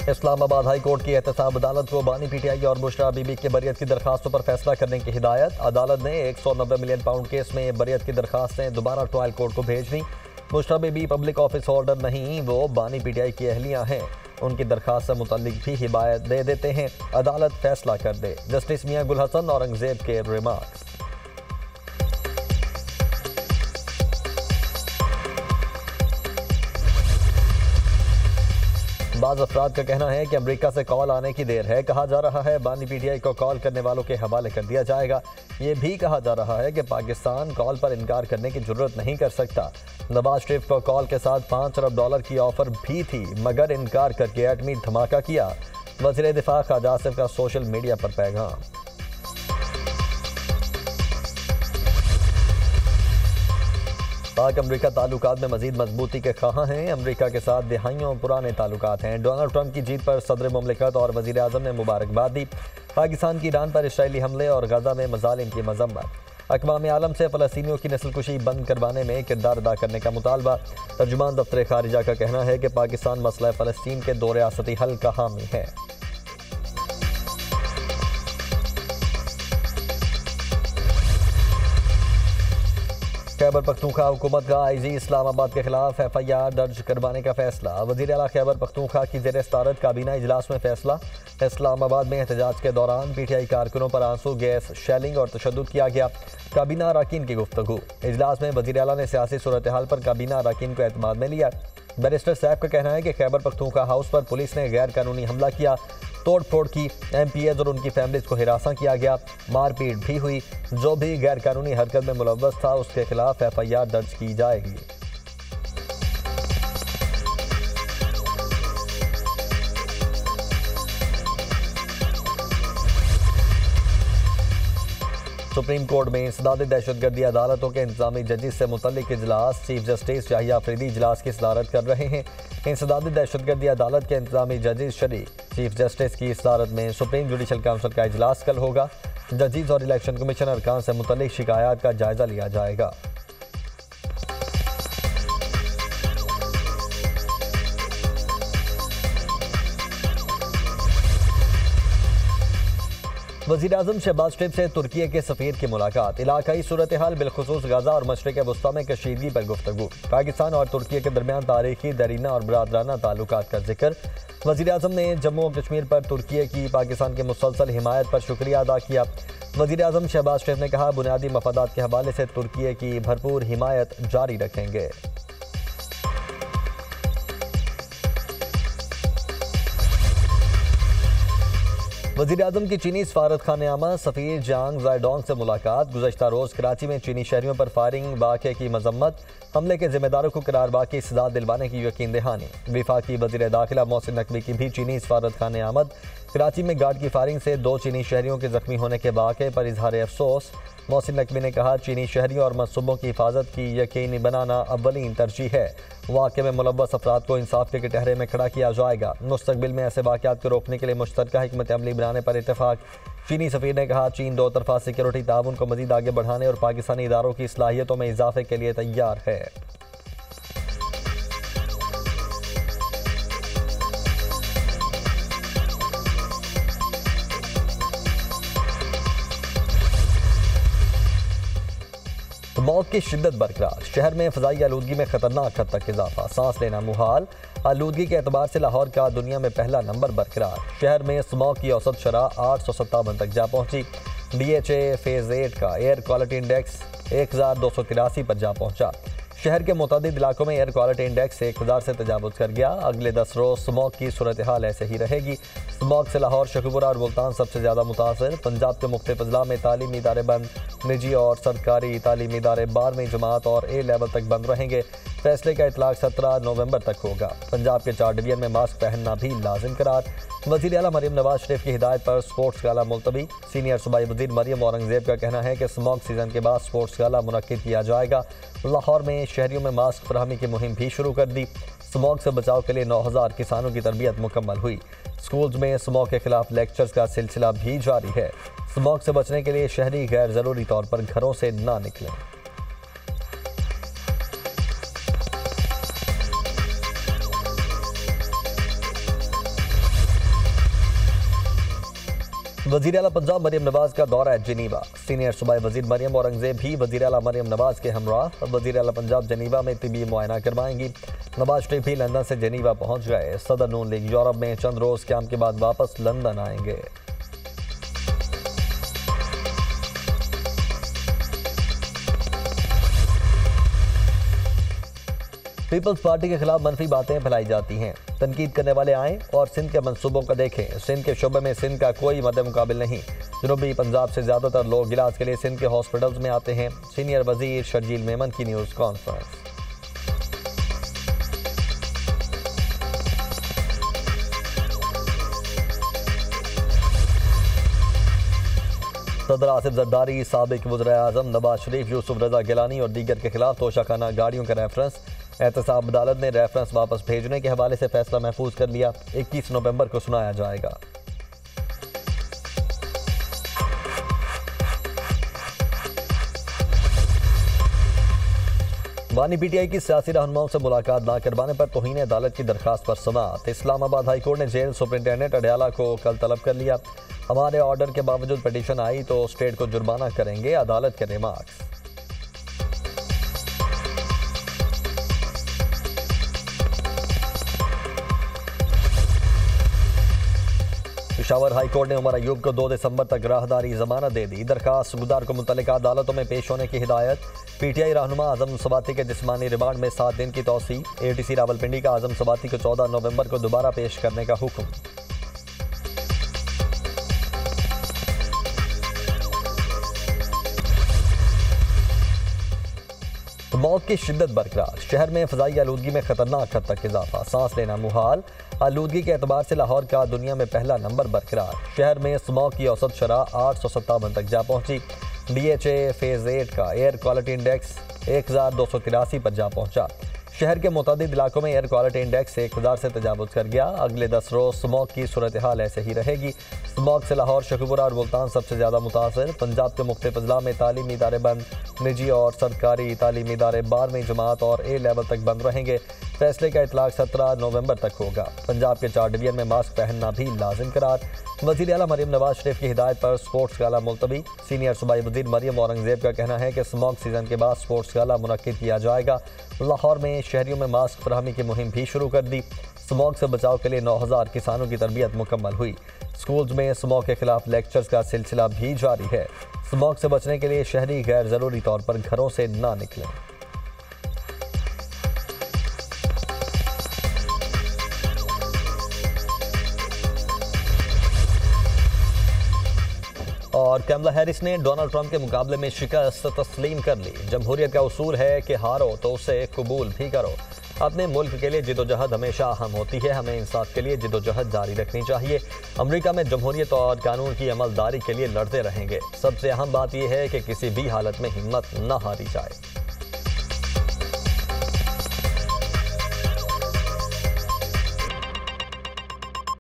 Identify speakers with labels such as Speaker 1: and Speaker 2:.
Speaker 1: Islamabad high court की एहतसाब अदालत को बानी पीटीआई और बुशरा बीबी की बरियत की दरखास्तों पर फैसला करने की हिदायत। अदालत ने 190 मिलियन पाउंड केस में बरियत की दरखास्तें दोबारा ट्रायल कोर्ट को भेज दी। Bushra Bibi public office holder नहीं, वो बानी पीटीआई की अहलियां हैं। उनकी दरखास्त से मुतल्लिक भी हिदायत दे देते हैं, अदालत फैसला कर दे। जस्टिस मियां गुल हसन औरंगजेब के रिमार्क्स। बाज़ अफराद का कहना है कि अमेरिका से कॉल आने की देर है। कहा जा रहा है बानी पीटीआई को कॉल करने वालों के हवाले कर दिया जाएगा। ये भी कहा जा रहा है कि पाकिस्तान कॉल पर इनकार करने की जरूरत नहीं कर सकता। नवाज शरीफ को कॉल के साथ $5 अरब की ऑफर भी थी, मगर इनकार करके एटमी धमाका किया। वज़ीर दिफा ख्वाजा आसिफ का सोशल मीडिया पर पैगाम। पाक अमरीका ताल्लुकात में मजीद मजबूती के ख्वाहां हैं। अमरीका के साथ दिहाइयों पुराने ताल्लुकात हैं। डोनाल्ड ट्रंप की जीत पर सदर मुमलिकत और वज़ीर आज़म ने मुबारकबाद दी। पाकिस्तान की ईरान पर इसराइली हमले और गजा में मजालिम की मजम्मत। अक़वाम आलम से फ़लस्तीनियों की नस्लकुशी बंद करवाने में किरदार अदा करने का मुतालबा। तर्जुमान दफ्तर खारिजा का कहना है कि पाकिस्तान मसला फ़लस्तीन के दो रियासती हल का हामी है। खैबर पख्तूनख्वा हुकूमत का आईजी इस्लामाबाद के खिलाफ FIR दर्ज करवाने का फैसला। वज़ीर आला खैबर पख्तूनख्वा की ज़ेर सदारत काबीना इजलास में फैसला। इस्लामाबाद में एहतजाज के दौरान पीटीआई कारकुनों पर आंसू गैस, शेलिंग और तशद्दुद किया गया। काबीना अरकान की गुफ्तगू। इजलास में वज़ीर आला ने सियासी सूरत हाल पर काबीना अरकान को एतमाद में लिया। बैरिस्टर साहब का कहना है कि खैबर पख्तूनख्वा हाउस पर पुलिस ने गैर कानूनी हमला किया, तोड़ फोड़ की, MPs और उनकी फैमिलीज को हिरासा किया गया, मारपीट भी हुई। जो भी गैर कानूनी हरकत में मुलव्वस था उसके खिलाफ FIR दर्ज की जाएगी। सुप्रीम कोर्ट में इंसदादी दहशतगर्दी अदालतों के इंतजामी जजेस से मुतल्लिक इजलास। चीफ जस्टिस याहिया अफरीदी इजलास की सदारत कर रहे हैं। इंसदादी दहशतगर्दी अदालत के इंतजामी जजेस शरीक। चीफ जस्टिस की सदारत में सुप्रीम जुडिशल काउंसिल का इजलास कल होगा। जजेस और इलेक्शन कमीशन अरकान से मुतल्लिक शिकायत का जायजा लिया जाएगा। वज़ीर आज़म शहबाज शरीफ से तुर्की के सफ़ीर की मुलाकात। इलाकाई सूरत हाल बिलखुसूस गाजा और मशरिक़ वस्ता में कशीदगी पर गुफ्तगू। पाकिस्तान और तुर्की के दरमियान तारीखी, दरीना और बरादराना ताल्लुकात का जिक्र। वज़ीर आज़म ने जम्मू और कश्मीर पर तुर्की की पाकिस्तान की मुसलसल हिमायत पर शुक्रिया अदा किया। वज़ीर आज़म शहबाज शरीफ ने कहा, बुनियादी मफादात के हवाले से तुर्की की भरपूर हिमायत जारी रखेंगे। वज़ीर आज़म की चीनी सफारत खाने आमा सफ़ीर जांग ज़ायडोंग से मुलाकात। गुज़श्ता रोज़ कराची में चीनी शहरियों पर फायरिंग वाक़े की मजम्मत। हमले के जिम्मेदारों को करारबाग की सजा दिलवाने की यकीन दहानी। वफाकी वज़ीर दाखिला मोहसिन नकवी की भी चीनी सफारत खाने आमद। कराची में गार्ड की फायरिंग से 2 चीनी शहरियों के जख्मी होने के वाक़े पर इजहार अफसोस। मोहसिन नकवी ने कहा, चीनी शहरियों और मनसूबों की हिफाजत की यकीनी बनाना अव्वलीन तरजीह है। वाक़े में मुलव्वस अफराद को इंसाफ के कटहरे में खड़ा किया जाएगा। मुस्तकबिल में ऐसे वाक़यात को रोकने के लिए मुश्तरका हिकमत अमली बनाने पर इत्तेफाक। चीनी सफ़ीर ने कहा, चीन दो तरफा सिक्योरिटी ताउन को मज़ीद आगे बढ़ाने और पाकिस्तानी इदारों की सलाहियतों में इजाफे के लिए तैयार है। मौत की शिद्दत बरकरार। शहर में फ़ज़ाई आलूदगी में खतरनाक हद तक इजाफा, सांस लेना मुहाल। आलूदगी के एतबार से लाहौर का दुनिया में पहला नंबर बरकरार। शहर में स्मॉग की औसत शरह 857 तक जा पहुंची। DHA फेज़ 8 का एयर क्वालिटी इंडेक्स 1283 पर जा पहुंचा। शहर के मुतादिद इलाकों में एयर क्वालिटी इंडेक्स 1000 से तजावुज़ कर गया। अगले 10 रोज़ स्मॉग की सूरत हाल ऐसे ही रहेगी। स्मॉग से लाहौर, शकुपुरा और मुल्तान सबसे ज़्यादा मुतासर। पंजाब के मुख्तलिफ अजला में तालीमी इदारे बंद। निजी और सरकारी तालीमी इदारे 12वीं जमात और A लेवल तक बंद रहेंगे। फैसले का इतलाक 17 नवंबर तक होगा। पंजाब के 4 डिवीजन में मास्क पहनना भी लाजिम करार। वज़ीर आला मरीम नवाज शरीफ की हिदायत पर स्पोर्ट्स गाला मुलतवी। सीनियर सूबाई वज़ीर मरीम औरंगजेब का कहना है कि स्मॉग सीजन के बाद स्पोर्ट्स गाला मुनक्किद किया जाएगा। लाहौर में शहरियों में मास्क फराहमी की मुहिम भी शुरू कर दी। स्मॉग से बचाव के लिए 9000 किसानों की तरबियत मुकम्मल हुई। स्कूल्स में स्मॉग के खिलाफ लेक्चर्स का सिलसिला भी जारी है। स्मॉग से बचने के लिए शहरी गैर ज़रूरी तौर पर घरों से ना निकलें। वजीर आला पंजाब मरियम नवाज का दौरा है जिनीवा। सीनियर सूबाई वजीर मरियम औरंगजेब भी वजीर आला मरियम नवाज के हमराह वजीर आला पंजाब जिनीवा में तिबी मुआयना करवाएंगी। नवाज शरीफ भी लंदन से जिनीवा पहुंच गए। सदर नून लीग यूरोप में चंद रोज क्याम के बाद वापस लंदन आएंगे। पीपल्स पार्टी के खिलाफ मनफी बातें फैलाई जाती हैं। तनकीद करने वाले आएं और सिंध के मंसूबों को देखें। सिंध के शोबे में सिंध का कोई मद्दे मुकाबिल नहीं। जनूबी पंजाब से ज्यादातर लोग इलाज के लिए सिंध के हॉस्पिटल्स में आते हैं। सीनियर वजीर शर्जील मेमन की न्यूज़ कॉन्फ्रेंस। सदर आसिफ जरदारी, साबिक वज़ीर-ए-आज़म नवाज शरीफ, यूसुफ रजा गिलानी और दीगर के खिलाफ तोशाखाना गाड़ियों का रेफरेंस। एहतसाब अदालत ने रेफरेंस वापस भेजने के हवाले से फैसला महफूज कर लिया। 21 नवंबर को सुनाया जाएगा। बानी पीटीआई की सियासी रहनुमाओं से मुलाकात न करवाने पर तौहीन अदालत की दरखास्त पर समाअत। इस्लामाबाद हाई कोर्ट ने जेल सुपरिंटेंडेंट अडयाला को कल तलब कर लिया। हमारे ऑर्डर के बावजूद पिटीशन आई तो स्टेट को जुर्माना करेंगे, अदालत के रिमार्क्स। पेशावर हाई कोर्ट ने उमर अयूब को 2 दिसंबर तक राहदारी जमानत दे दी। दरखास्त गुजार को मुतल्लिका अदालतों में पेश होने की हिदायत। पीटीआई रहनुमा आजम सवाती के जिस्मानी रिमांड में 7 दिन की तौसी। एटीसी रावलपिंडी का आजम सवाती को 14 नवंबर को दोबारा पेश करने का हुक्म। स्मॉग की शिद्दत बरकरार। शहर में फ़ज़ाई आलूदगी में खतरनाक हद तक इजाफा, सांस लेना मुहाल। आलूदगी के एतबार से लाहौर का दुनिया में पहला नंबर बरकरार। शहर में स्मॉग की औसत शरह 857 तक जा पहुंची। DHA फेज़ 8 का एयर क्वालिटी इंडेक्स 1283 पर जा पहुंचा। शहर के मुतादिद इलाकों में एयर क्वालिटी इंडेक्स 1000 से तजावुज़ कर गया। अगले 10 रोज़ स्मॉग की सूरत हाल ऐसे ही रहेगी। स्मॉग से लाहौर, शकुपुरा और मुल्तान सबसे ज़्यादा मुतासर। पंजाब के मुख्तलिफ अजला में तालीमी इदारे बंद। निजी और सरकारी तालीमी इदारे 12वीं जमात और A लेवल तक बंद रहेंगे। फैसले का इतलाक 17 नवंबर तक होगा। पंजाब के 4 डिवीजन में मास्क पहनना भी लाजिम करार। वज़ीर आला मरियम नवाज शरीफ की हिदायत पर स्पोर्ट्स गाला मुलतवी। सीनियर सूबाई वज़ीर मरियम औरंगजेब का कहना है कि स्मॉग सीजन के बाद स्पोर्ट्स गाला मुनक्किद किया जाएगा। लाहौर में शहरियों में मास्क फराहमी की मुहिम भी शुरू कर दी। स्मॉग से बचाव के लिए 9000 किसानों की तरबियत मुकम्मल हुई। स्कूल्स में स्मॉग के खिलाफ लेक्चर्स का सिलसिला भी जारी है। स्मॉग से बचने के लिए शहरी गैर ज़रूरी तौर पर घरों से ना निकलें। और कमला हैरिस ने डोनाल्ड ट्रंप के मुकाबले में शिकस्त तस्लीम कर ली। जमहूरियत का उसूल है कि हारो तो उसे कबूल भी करो। अपने मुल्क के लिए जिदोजहद हमेशा अहम होती है। हमें इंसाफ के लिए जिदोजहद जारी रखनी चाहिए। अमेरिका में जमहूरियत और कानून की अमलदारी के लिए लड़ते रहेंगे। सबसे अहम बात यह है कि किसी भी हालत में हिम्मत न हारी जाए।